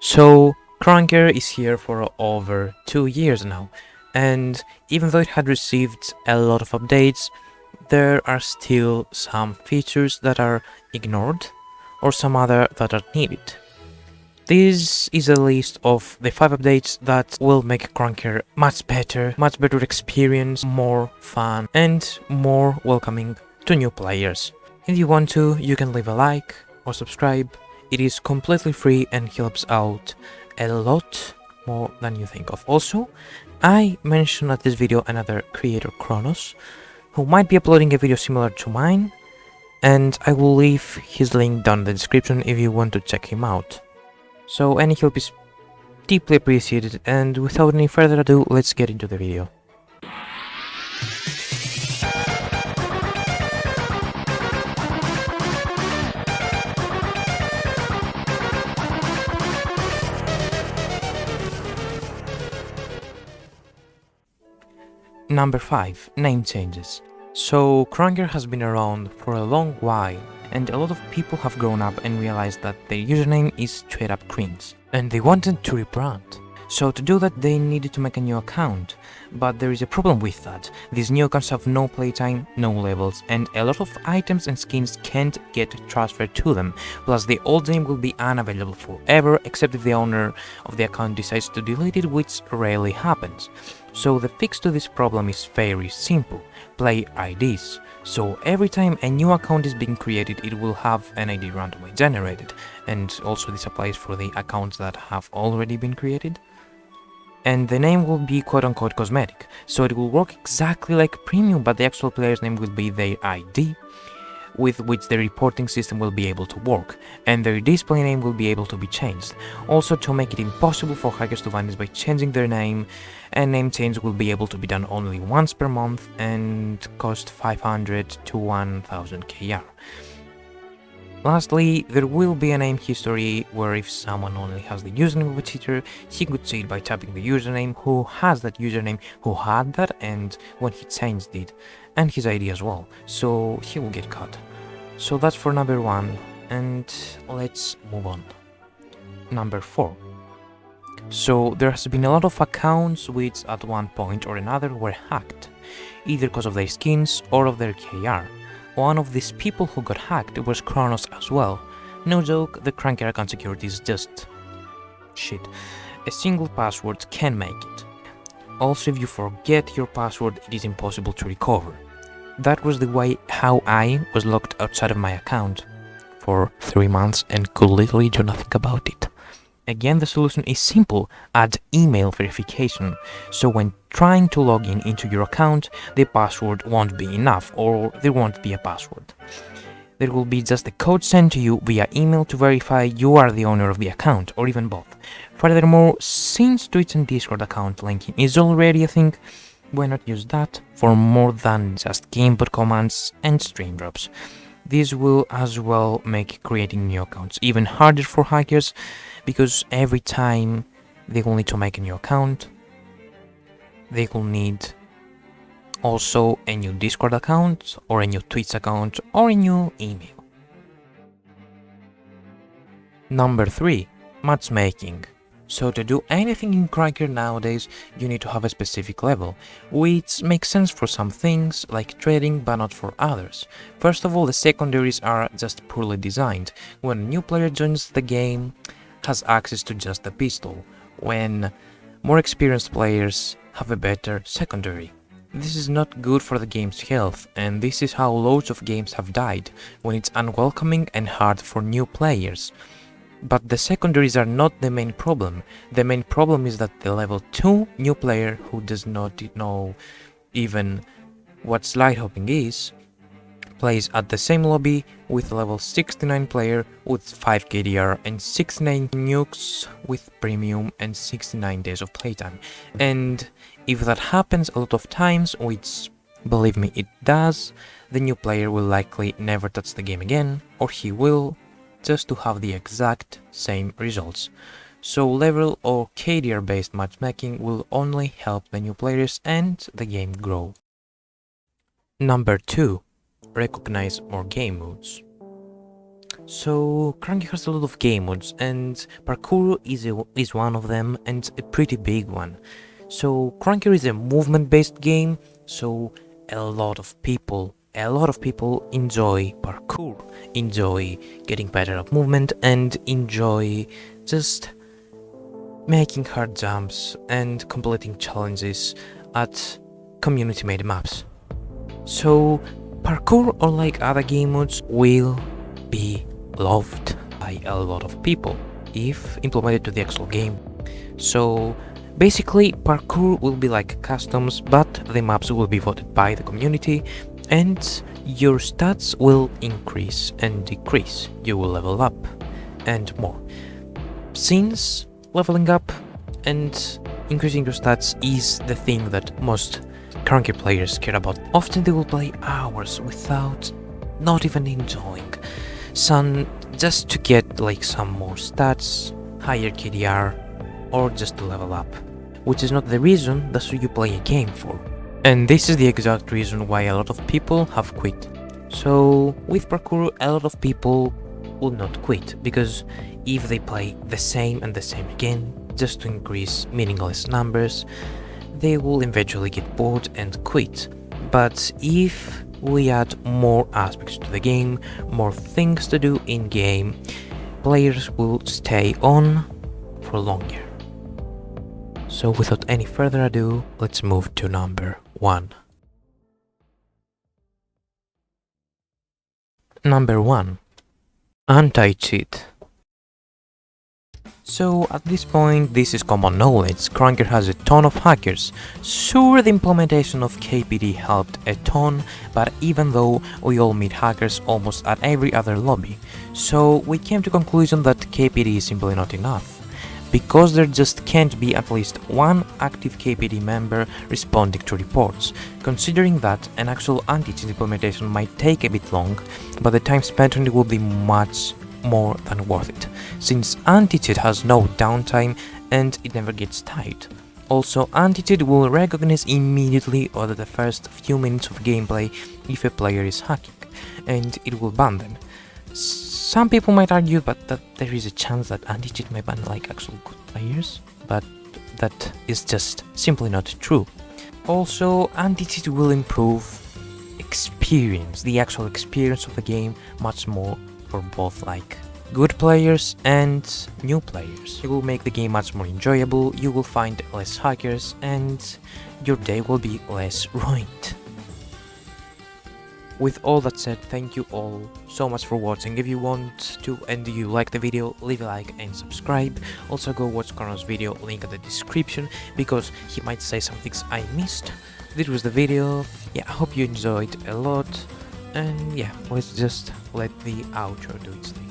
So krunker is here for over 2 years now, and even though it had received a lot of updates, there are still some features that are ignored or some other that are needed. This is a list of the 5 updates that will make krunker much better experience, more fun and more welcoming to new players. If you want to, you can leave a like or subscribe. It is completely free and helps out a lot more than you think of. Also, I mentioned at this video another creator, Kronos, who might be uploading a video similar to mine, and I will leave his link down in the description if you want to check him out. So any help is deeply appreciated, and without any further ado, let's get into the video. Number 5. Name changes. So krunker has been around for a long while, and a lot of people have grown up and realized that their username is straight up cringe, and they wanted to rebrand. So to do that they needed to make a new account, but there is a problem with that. These new accounts have no playtime, no levels, and a lot of items and skins can't get transferred to them, plus the old name will be unavailable forever except if the owner of the account decides to delete it, which rarely happens. So the fix to this problem is very simple: play IDs. So every time a new account is being created, it will have an ID randomly generated, and also this applies for the accounts that have already been created. And the name will be quote-unquote cosmetic, so it will work exactly like premium, but the actual player's name will be their ID, with which the reporting system will be able to work, and their display name will be able to be changed. Also, to make it impossible for hackers to find this by changing their name, a name change will be able to be done only once per month and cost 500 to 1000 KR. Lastly, there will be a name history where if someone only has the username of a cheater, he could see it by tapping the username, who has that username, who had that, and when he changed it, and his ID as well, so he will get caught. So that's for number 1, and let's move on. Number 4. So there has been a lot of accounts which at one point or another were hacked, either because of their skins or of their KR. One of these people who got hacked was Kronos as well. No joke, the krunker account security is just shit. A single password can make it. Also, if you forget your password, it is impossible to recover. That was the way how I was locked outside of my account for 3 months and could literally do nothing about it. Again, the solution is simple: add email verification, so when trying to log in into your account, the password won't be enough, or there won't be a password. There will be just a code sent to you via email to verify you are the owner of the account, or even both. Furthermore, since Twitch and Discord account linking is already a thing, why not use that for more than just gamebot commands and stream drops? This will as well make creating new accounts even harder for hackers, because every time they will need to make a new account, they will need also a new Discord account, or a new Twitch account, or a new email. Number 3. Matchmaking. So to do anything in krunker nowadays, you need to have a specific level, which makes sense for some things, like trading, but not for others. First of all, the secondaries are just poorly designed. When a new player joins the game, has access to just a pistol, when more experienced players have a better secondary. This is not good for the game's health, and this is how loads of games have died, when it's unwelcoming and hard for new players. But the secondaries are not the main problem. The main problem is that the level 2 new player who does not know even what slide hopping is, plays at the same lobby with level 69 player with 5 KDR and 69 nukes with premium and 69 days of playtime. And if that happens a lot of times, which believe me it does, the new player will likely never touch the game again, or he will, just to have the exact same results. So level or KDR based matchmaking will only help the new players and the game grow. Number 2. Recognize more game modes. So Krunker has a lot of game modes, and parkour is one of them, and a pretty big one. So Krunker is a movement-based game, so a lot of people enjoy parkour, enjoy getting better at movement, and enjoy just making hard jumps and completing challenges at community-made maps. So parkour, unlike other game modes, will be loved by a lot of people if implemented to the actual game. So basically parkour will be like customs, but the maps will be voted by the community, and your stats will increase and decrease. You will level up and more. Since leveling up and increasing your stats is the thing that most krunker players care about, often they will play hours without not even enjoying some, just to get like some more stats, higher KDR, or just to level up, which is not the reason that you play a game for. And this is the exact reason why a lot of people have quit. So with parkour, a lot of people will not quit, because if they play the same and the same again just to increase meaningless numbers, they will eventually get bored and quit. But if we add more aspects to the game, more things to do in game, players will stay on for longer. So without any further ado, let's move to number 1. Number 1. Anti-cheat. So at this point, this is common knowledge, Krunker has a ton of hackers. Sure, the implementation of KPD helped a ton, but even though we all meet hackers almost at every other lobby, so we came to conclusion that KPD is simply not enough, because there just can't be at least one active KPD member responding to reports. Considering that an actual anti-cheat implementation might take a bit long, but the time spent on it will be much more than worth it, since anti-cheat has no downtime and it never gets tired. Also, anti-cheat will recognize immediately or the first few minutes of gameplay if a player is hacking, and it will ban them. Some people might argue but that there is a chance that anti-cheat may ban like actual good players, but that is just simply not true. Also, anti-cheat will improve experience, the actual experience of the game, much more for both like good players and new players. It will make the game much more enjoyable, you will find less hackers, and your day will be less ruined. With all that said, thank you all so much for watching. If you want to and you like the video, leave a like and subscribe. Also go watch Connor's video, link in the description, because he might say some things I missed. This was the video. Yeah, I hope you enjoyed a lot. And yeah, let's just let the outro do its thing.